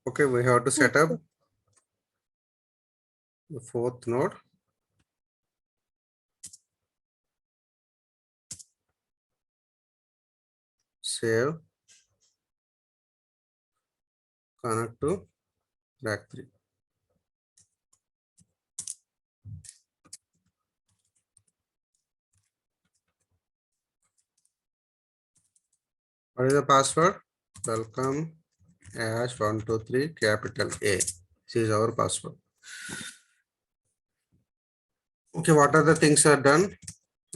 Okay, we have to set up the fourth node. Save, connect to rack 3. What is the password? Welcome hash 123 capital A. This is our password. Okay, what are the things are done?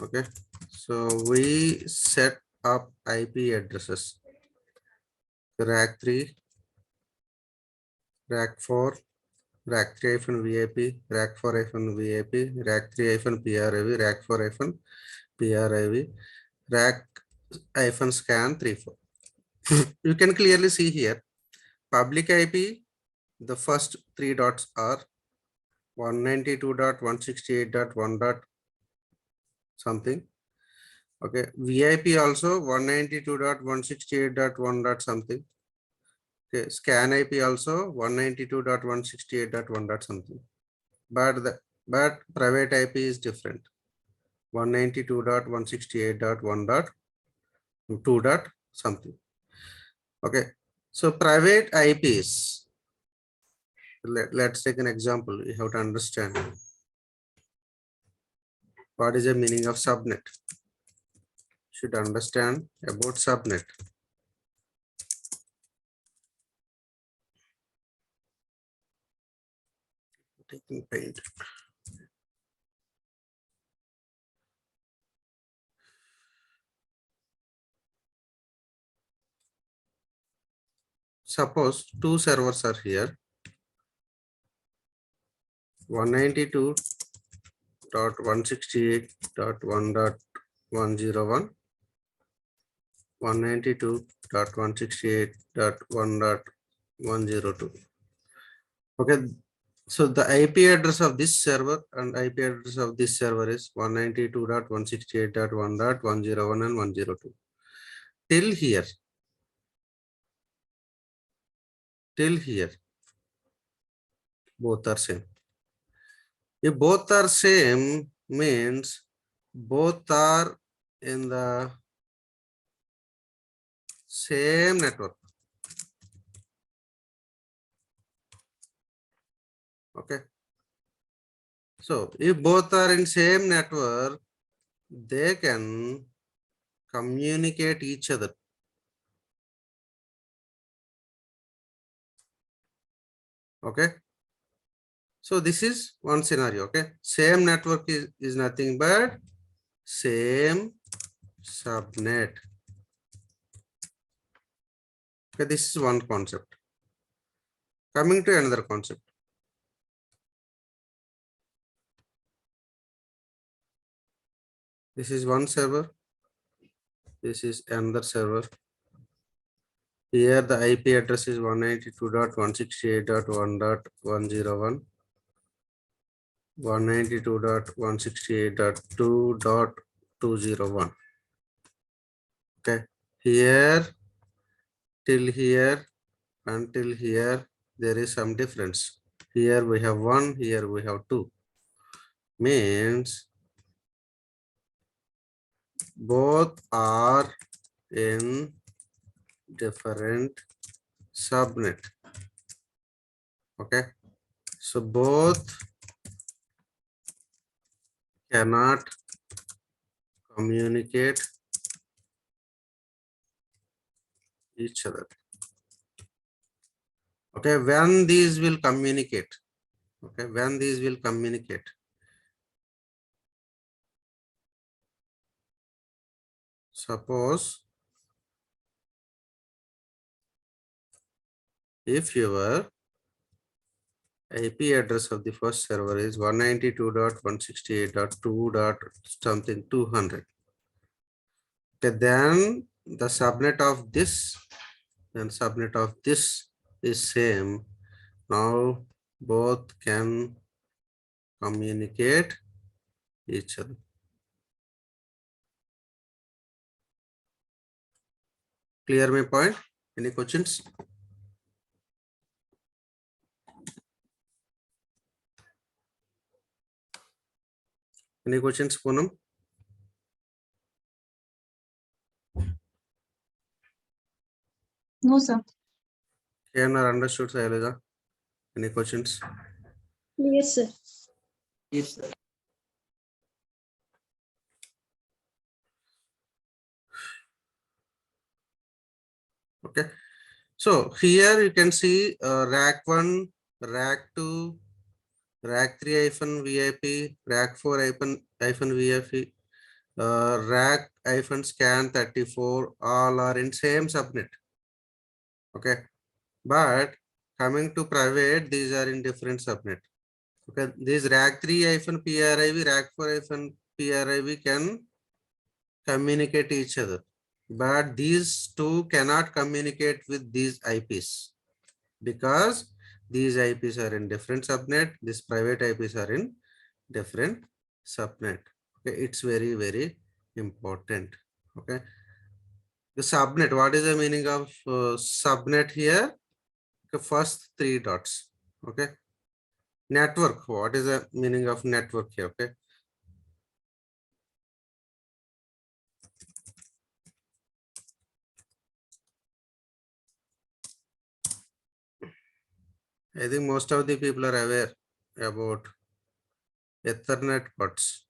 Okay, so we set up IP addresses. Rack 3, rack 4, rack 3-VIP, rack 4-VIP, rack 3-PRIV, rack 4-PRIV, rack-scan 34. You can clearly see here, public IP, the first 3 dots are 192.168.1. something. Okay, VIP also 192.168.1. something. Okay, scan IP also 192.168.1. something. But private IP is different. 192.168.1.2. something. Okay, so private IPs. Let's take an example. You have to understand what is the meaning of subnet. Should understand about subnet. Taking paint. Suppose 2 servers are here. 192.168.1.101, 192.168.1.102. Okay, so the IP address of this server and IP address of this server is 192.168.1.101 and 102. Till here, both are same. If both are same, means both are in the same network. Okay. So if both are in same network, they can communicate each other. Okay. So this is one scenario. Okay. Same network is nothing but same subnet. Okay. This is one concept. Coming to another concept. This is one server. This is another server. Here the IP address is 192.168.1.101, 192.168.2.201. Okay. Here till here until here there is some difference. Here we have 1, here we have 2. Means both are in different subnet. Okay, so both cannot communicate each other. Okay, when these will communicate. Okay, when these will communicate. Suppose if your IP address of the first server is 192.168.2. something 200. Okay, then the subnet of this and subnet of this is same. Now both can communicate each other. Clear my point? Any questions? Any questions, Poonam? No, sir. Can or understood, Shailaja? Any questions? Yes, sir. Yes, sir. Okay. So here you can see rack 1, rack 2, rack 3 hyphen VIP, rack 4 hyphen VIP, rack hyphen scan 34, all are in same subnet. Okay. But coming to private, these are in different subnet. Okay. This rack 3 hyphen PRIV, rack 4 hyphen PRIV can communicate each other. But these two cannot communicate with these IPs because these IPs are in different subnet. These private IPs are in different subnet. Okay, it's very, very important. Okay, the subnet. What is the meaning of subnet here? The first three dots. Okay, network. What is the meaning of network here? Okay, I think most of the people are aware about Ethernet ports.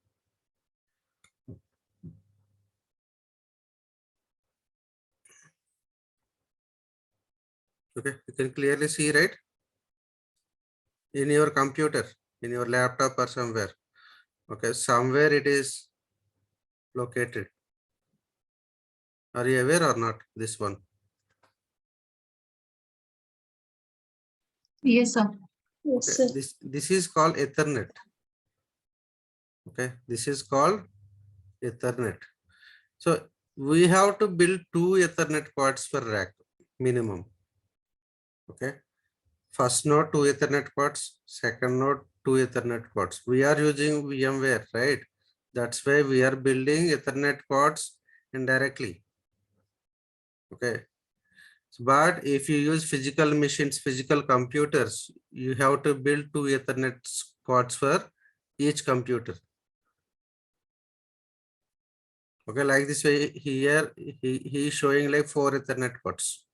Okay, you can clearly see, right? In your computer, in your laptop or somewhere. Okay, somewhere it is located. Are you aware or not? This one. Yes, sir. Okay, this is called Ethernet. Okay, this is called Ethernet. So we have to build 2 Ethernet ports for rack minimum. Okay, first node 2 Ethernet ports, second node 2 Ethernet ports. We are using VMware, right? That's why we are building Ethernet ports indirectly. Okay, but if you use physical machines, physical computers, you have to build 2 Ethernet ports for each computer. Okay, like this way here, he is showing like 4 Ethernet ports.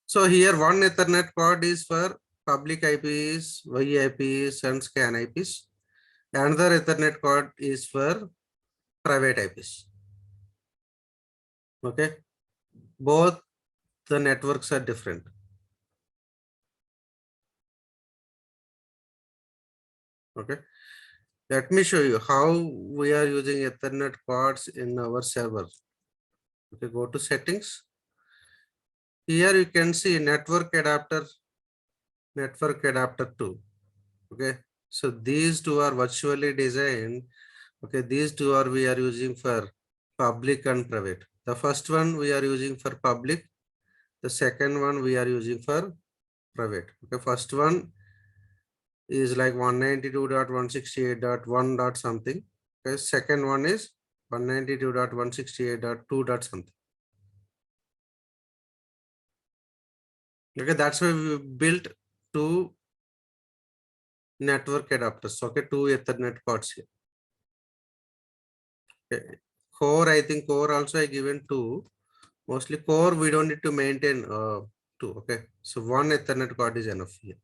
So here one Ethernet port is for public IPs, VIPs and scan IPs. Another Ethernet port is for private IPs. Okay, both the networks are different. Okay, let me show you how we are using Ethernet ports in our server. Okay, go to settings. Here you can see network adapter 2. Okay, so these two are virtually designed. Okay, these two are we are using for public and private. The first one we are using for public. The second one we are using for private. Okay, first one is like 192.168.1 dot something. Okay, second one is 192.168.2 dot something. Okay, that's why we built 2 network adapters. Okay, 2 Ethernet ports here. Okay. Core, I think core also I given 2. Mostly core we don't need to maintain 2. Okay, so 1 Ethernet cord is enough here.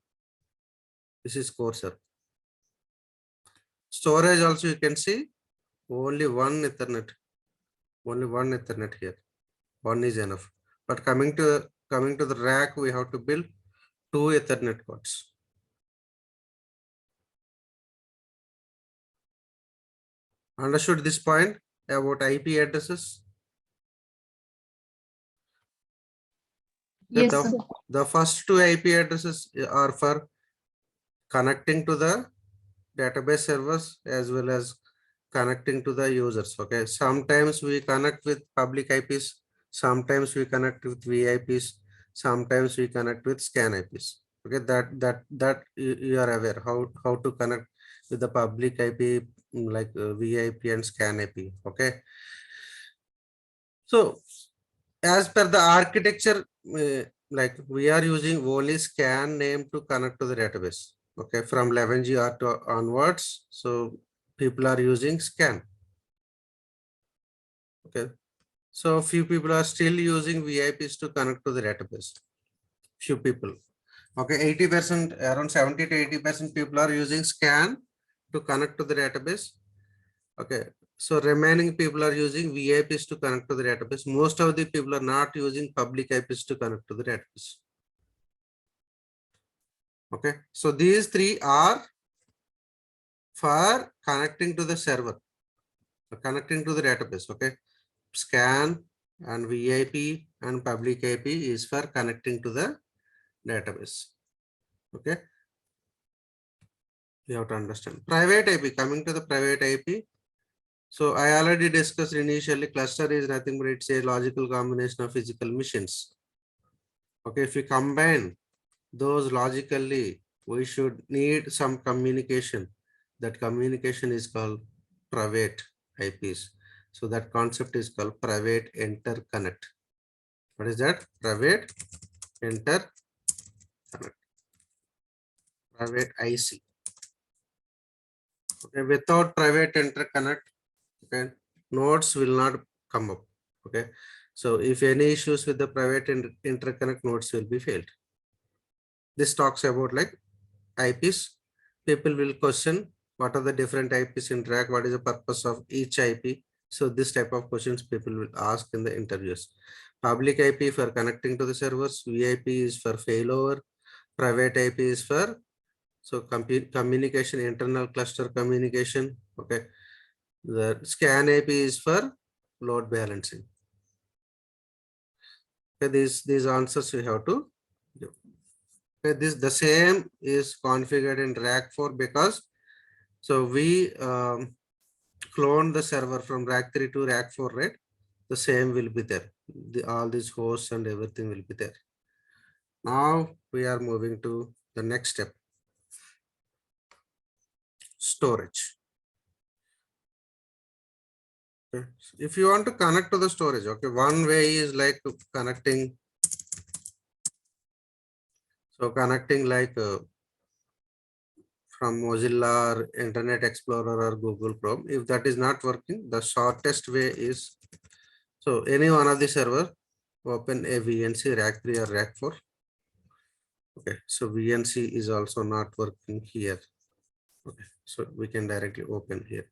This is core, sir. Storage also you can see only 1 Ethernet. Only 1 Ethernet here. 1 is enough. But coming to the rack, we have to build 2 Ethernet cords. Understood this point about IP addresses? Yes, sir. The first 2 IP addresses are for connecting to the database servers as well as connecting to the users. Okay, sometimes we connect with public IPs, sometimes we connect with VIPs, sometimes we connect with scan IPs. Okay, that you are aware how to connect with the public IP like VIP and scan IP. Okay, so as per the architecture, like we are using only scan name to connect to the database. Okay, from 11G to onwards. So people are using scan. Okay. So few people are still using VIPs to connect to the database. Few people. Okay, 80%, around 70 to 80% people are using scan to connect to the database. Okay, so remaining people are using VIPs to connect to the database. Most of the people are not using public IPs to connect to the database. Okay, so these three are for connecting to the server, connecting to the database. Okay, scan and VIP and public IP is for connecting to the database. Okay, you have to understand. Private IP, coming to the private IP. So I already discussed initially, cluster is nothing but it's a logical combination of physical machines. Okay, if we combine those logically, we should need some communication. That communication is called private IPs. So that concept is called private interconnect. What is that? Private interconnect. Private IC. Okay, without private interconnect, okay, nodes will not come up. Okay, so if any issues with the private interconnect, nodes will be failed. This talks about like IPs. People will question what are the different IPs interact, what is the purpose of each IP. So this type of questions people will ask in the interviews. Public IP for connecting to the servers, VIP is for failover, private IP is for so communication, internal cluster communication. Okay, the scan IP is for load balancing. Okay, these answers we have to give. Okay, this the same is configured in rack 4 because so we clone the server from rack 3 to rack 4, right? The same will be there. All these hosts and everything will be there. Now we are moving to the next step. Storage. Okay. If you want to connect to the storage, okay, one way is like connecting. So connecting like from Mozilla or Internet Explorer or Google Chrome. If that is not working, the shortest way is so any one of the server open a VNC rack 3 or rack 4. Okay, so VNC is also not working here. Okay, so we can directly open here.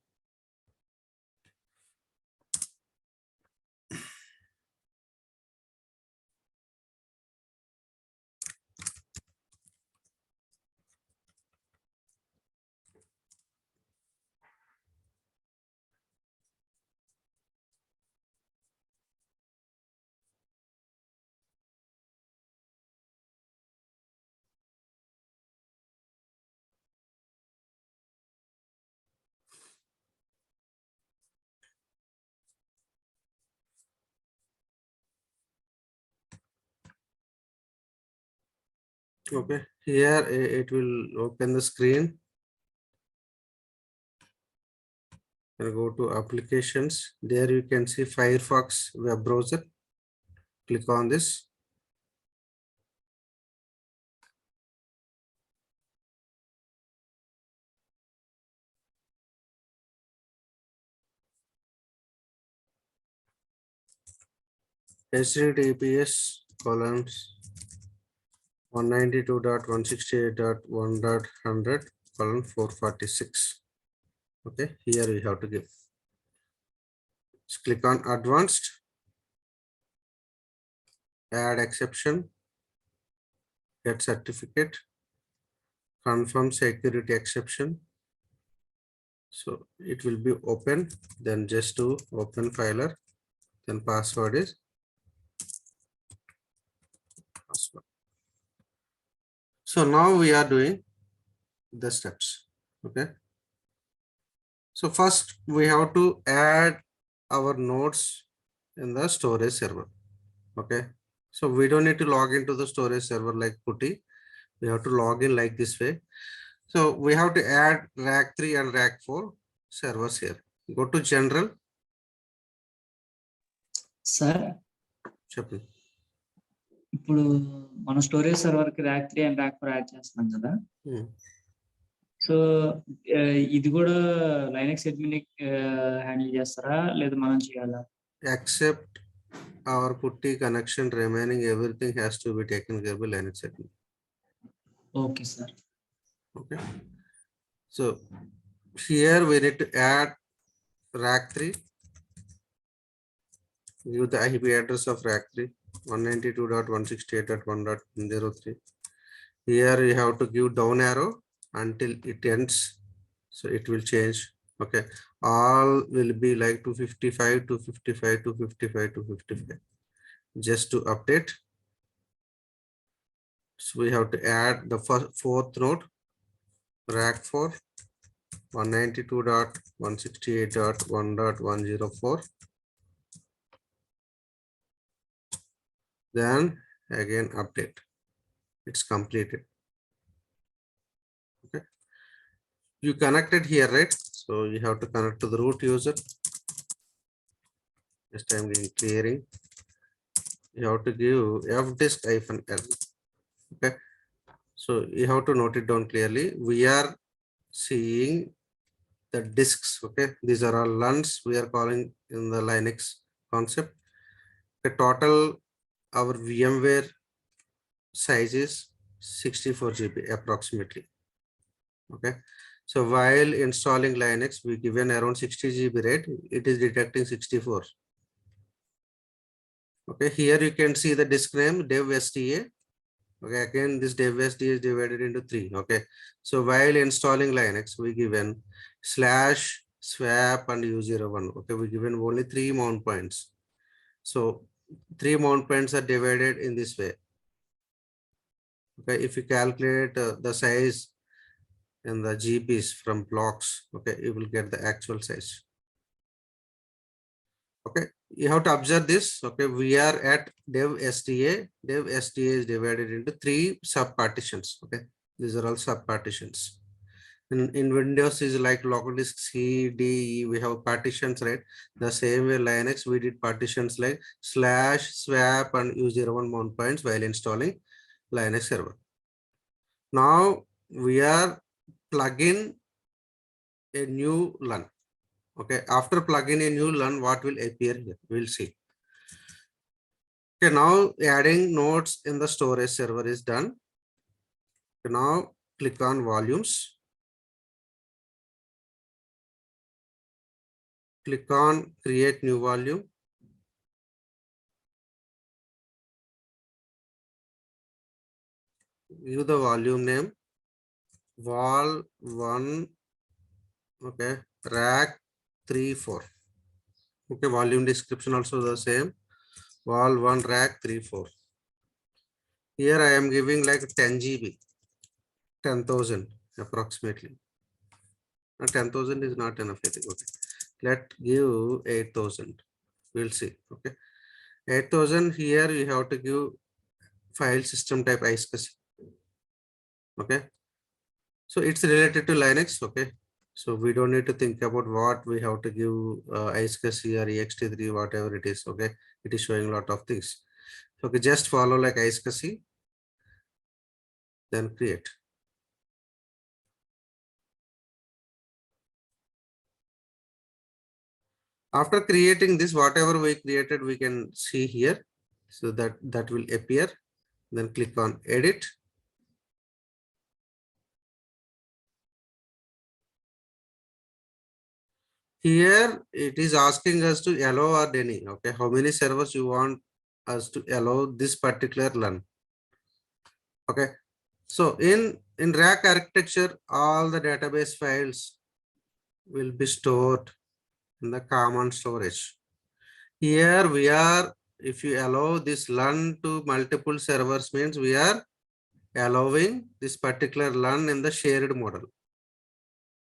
Okay, here it will open the screen and go to applications. There you can see Firefox web browser. Click on this. HTTPS columns 192.168.1.100:446. Okay, here we have to give. Just click on advanced, add exception, get certificate, confirm security exception. So it will be open, then just to open filer, then password is password. So now we are doing the steps. Okay. So first we have to add our nodes in the storage server. Okay. So we don't need to log into the storage server like putty. We have to log in like this way. So we have to add rack 3 and rack 4 servers here. Go to general. Sir చెప్పండి. ఇప్పుడు మన storage server కి rack 3 and rack 4 add చేస్తున్నాం కదా. So ఇది కూడా Linux admin handle చేస్తారా లేదా మనం చేయాలా? Except our putty connection remaining, everything has to be taken care by Linux admin. Okay sir. Okay. So here we need to add rack 3. Give the IP address of rack 3 192.168.1.103. Here you have to give down arrow until it ends, so it will change. Okay, all will be like 255 255 255 255 just to update. So we have to add the fourth node, rack 4 192.168.1.104. Then again update. It's completed. Okay, you connected here, right? So you have to connect to the root user. Just I'm doing clearing. You have to give fdisk-l. Okay, so you have to note it down clearly. We are seeing the disks. Okay, these are all LUNs we are calling in the Linux concept. The total our VMware size is 64 GB approximately. Okay, so while installing Linux, we given around 60 GB rate, it is detecting 64. Okay, here you can see the disk name dev STA. Okay, again this dev STA is divided into 3. Okay, so while installing Linux, we given /swap and u01. Okay, we given only 3 mount points. So 3 mount points are divided in this way. Okay, if you calculate the size and the GBs from blocks, okay, you will get the actual size. Okay, you have to observe this. Okay, we are at dev STA. Dev STA is divided into 3 sub partitions. Okay, these are all sub partitions. In Windows is like local disk C, D, E. We have partitions, right? The same way Linux, we did partitions like /swap and u01 mount points while installing Linux server. Now we are plugging a new LUN. Okay, after plugging a new LUN, what will appear here? We'll see. Okay, now adding nodes in the storage server is done. Okay, now click on volumes. Click on create new volume. Give the volume name vol1. Okay, rack 34. Okay, volume description also the same, vol1 rack 34. Here I am giving like 10 GB, 10,000 approximately. 10,000 is not enough, I think. Okay, let's give 8,000. We'll see. Okay, 8,000. Here you have to give file system type iSCSI. Okay, so it's related to Linux. Okay, so we don't need to think about what we have to give iSCSI or ext3, whatever it is. Okay, it is showing a lot of things. Okay, just follow like iSCSI, then create. After creating this, whatever we created, we can see here. So that will appear. Then click on edit. Here it is asking us to allow or deny. Okay, how many servers you want us to allow this particular LUN. Okay, so in rack architecture, all the database files will be stored in the common storage. Here we are, if you allow this LUN to multiple servers, means we are allowing this particular LUN in the shared model.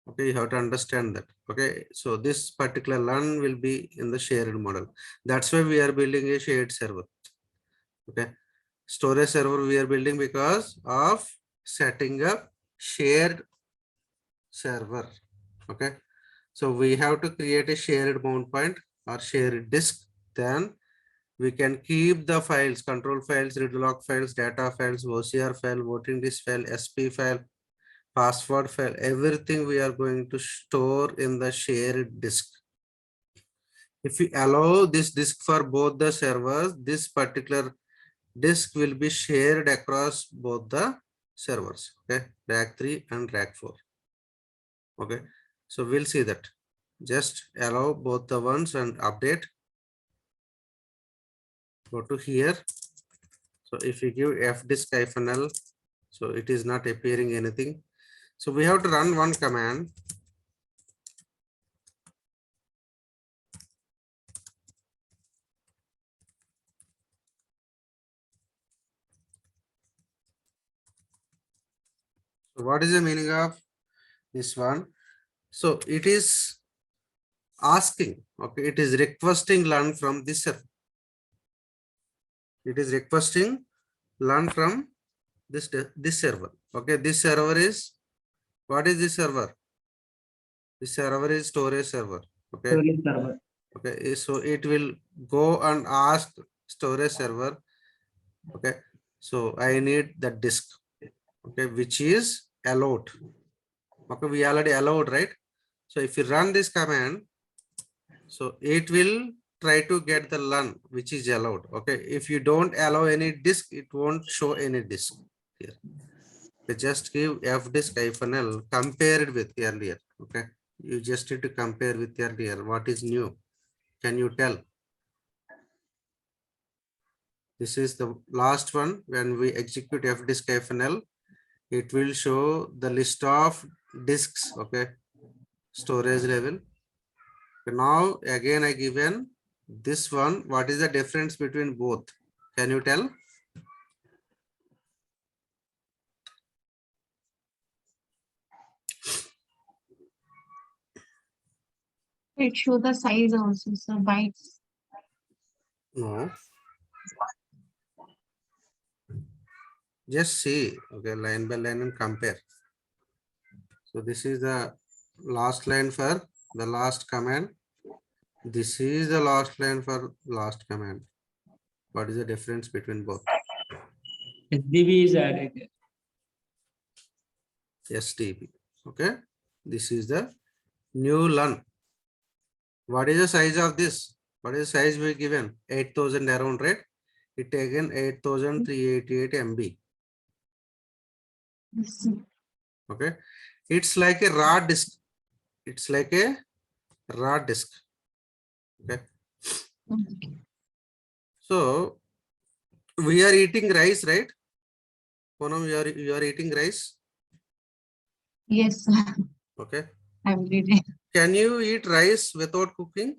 Okay, you have to understand that. Okay, so this particular LUN will be in the shared model. That's why we are building a shared server. Okay, storage server we are building because of setting up shared server. Okay, so we have to create a shared mount point or shared disk. Then we can keep the files, control files, read log files, data files, OCR file, voting disk file, SP file, password file, everything we are going to store in the shared disk. If we allow this disk for both the servers, this particular disk will be shared across both the servers. Okay, rack 3 and rack 4. Okay, so we'll see that. Just allow both the ones and update. Go to here. So if you give fdisk-l, so it is not appearing anything. So we have to run one command. So what is the meaning of this one? So it is asking, okay, it is requesting learn from this server. It is requesting learn from this server. Okay, this server is, what is this server? This server is storage server. Okay. Storage server. Okay, so it will go and ask storage server. Okay, so I need the disk. Okay, which is allowed. Okay, we already allowed, right? So if you run this command, so it will try to get the learn which is allowed. Okay, if you don't allow any disk, it won't show any disk here. So just give fdisk-l, compare it with earlier. Okay, you just need to compare with earlier. What is new? Can you tell? This is the last one. When we execute fdisk-l, it will show the list of disks. Okay, storage level. Now again I given this one. What is the difference between both? Can you tell? It show the size also, so bytes. No. Just see, okay, line by line and compare. So this is the last line for the last command. This is the last line for last command. What is the difference between both? SDB is added. STB. Okay. This is the new learn. What is the size of this? What is the size we given? 8,000 around, right? It taken 8,388 MB. Yes. Okay. It's like a raw disk. It's like a raw disk. Okay. Okay. So we are eating rice, right? Poonam, you are eating rice. Yes, Okay. every day. Can you eat rice without cooking?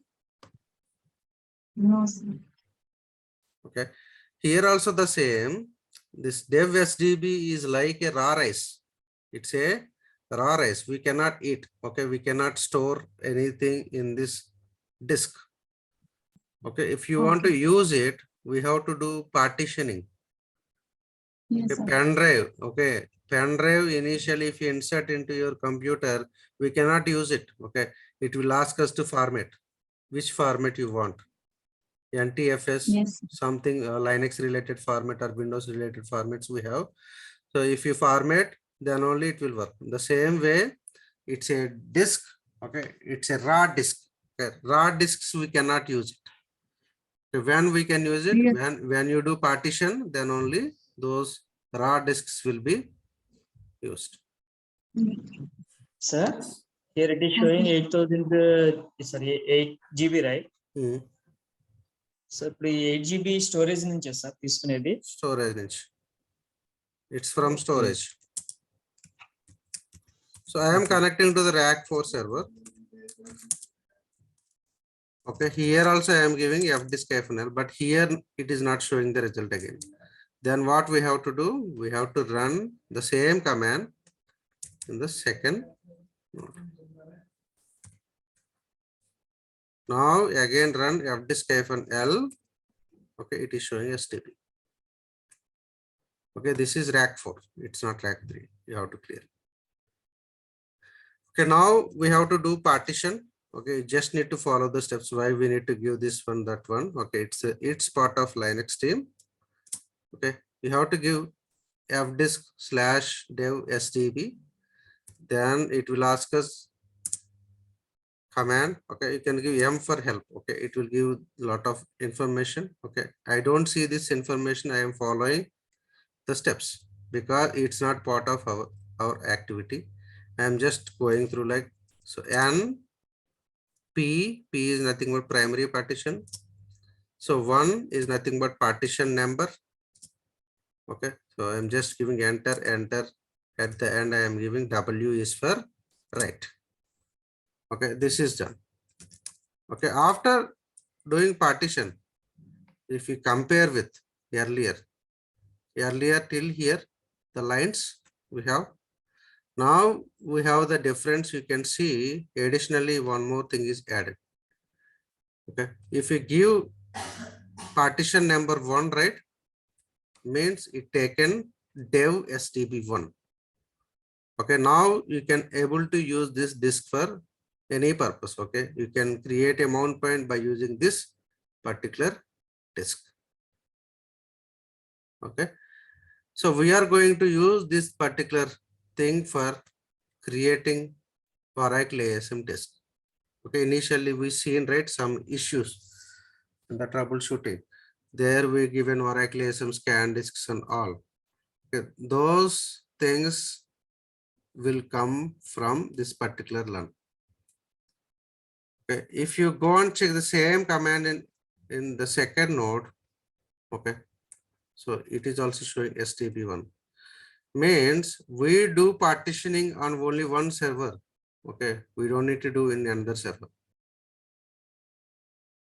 No, sir. Okay. Here also the same. This dev SDB is like a raw rice. It's a raw rice. We cannot eat. Okay. We cannot store anything in this disk. Okay. If you want to Okay. use it, we have to do partitioning. Yes, Okay, sir. pen drive. Okay. Pen drive initially, if you insert into your computer, we cannot use it. Okay. It will ask us to format. Which format you want? NTFS, Yes. something Linux related format or Windows related formats we have. So if you format, then only it will work. The same way, it's a disk. Okay. It's a raw disk. Okay. Raw disks we cannot use it. So when we can use it, Yes. when you do partition, then only those raw disks will be used. Sir, here it is showing Okay. 8,000, sorry, 8 GB, right? Hmm. So ఇప్పుడు 8 GB storage నుంచి sir తీసుకునేది. Storage niche. It's from storage. So I am connecting to the rack 4 server. Okay, here also I am giving fdisk-l, but here it is not showing the result again. Then what we have to do? We have to run the same command in the second node. Now again run fdisk-l. Okay, it is showing STP. Okay, this is rack 4. It's not rack 3. You have to clear. Okay, now we have to do partition. Okay, you just need to follow the steps. Why we need to give this one, that one. Okay, it's part of Linux team. Okay, you have to give fdisk/dev STB. then it will ask us command. Okay, you can give M for help. Okay, it will give a lot of information. Okay, I don't see this information. I am following the steps because it's not part of our activity. I am just going through like, so N P is nothing but primary partition. So 1 is nothing but partition number. Okay, so I'm just giving enter. At the end I am giving W is for right. Okay, this is done. Okay, after doing partition, if you compare with earlier till here, the lines we have, now we have the difference. You can see additionally one more thing is added. Okay, if you give partition number 1, right, means it taken dev stb1. Okay, now you can able to use this disk for any purpose. Okay, you can create a mount point by using this particular disk. Okay, so we are going to use this particular thing for creating Oracle ASM disk. Okay, initially we seen, right, some issues in the troubleshooting. There we given Oracle ASM scan disks and all. Okay, those things will come from this particular learn. Okay, if you go and check the same command in the second node, okay, so it is also showing stb1. Means we do partitioning on only one server. Okay, we don't need to do in another server.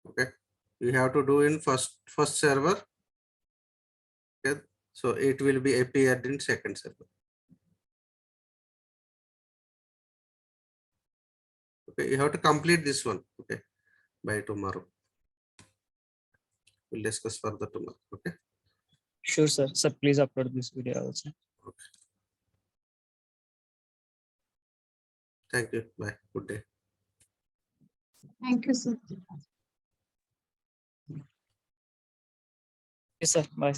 Okay, we have to do in first server. Okay, so it will be appeared in second server. Okay, you have to complete this one. Okay, by tomorrow. We'll discuss further tomorrow. Okay. Sure, sir. Sir, please upload this video also. Okay. Thank you. Bye. Good day. Thank you, sir. Yes, sir. Bye.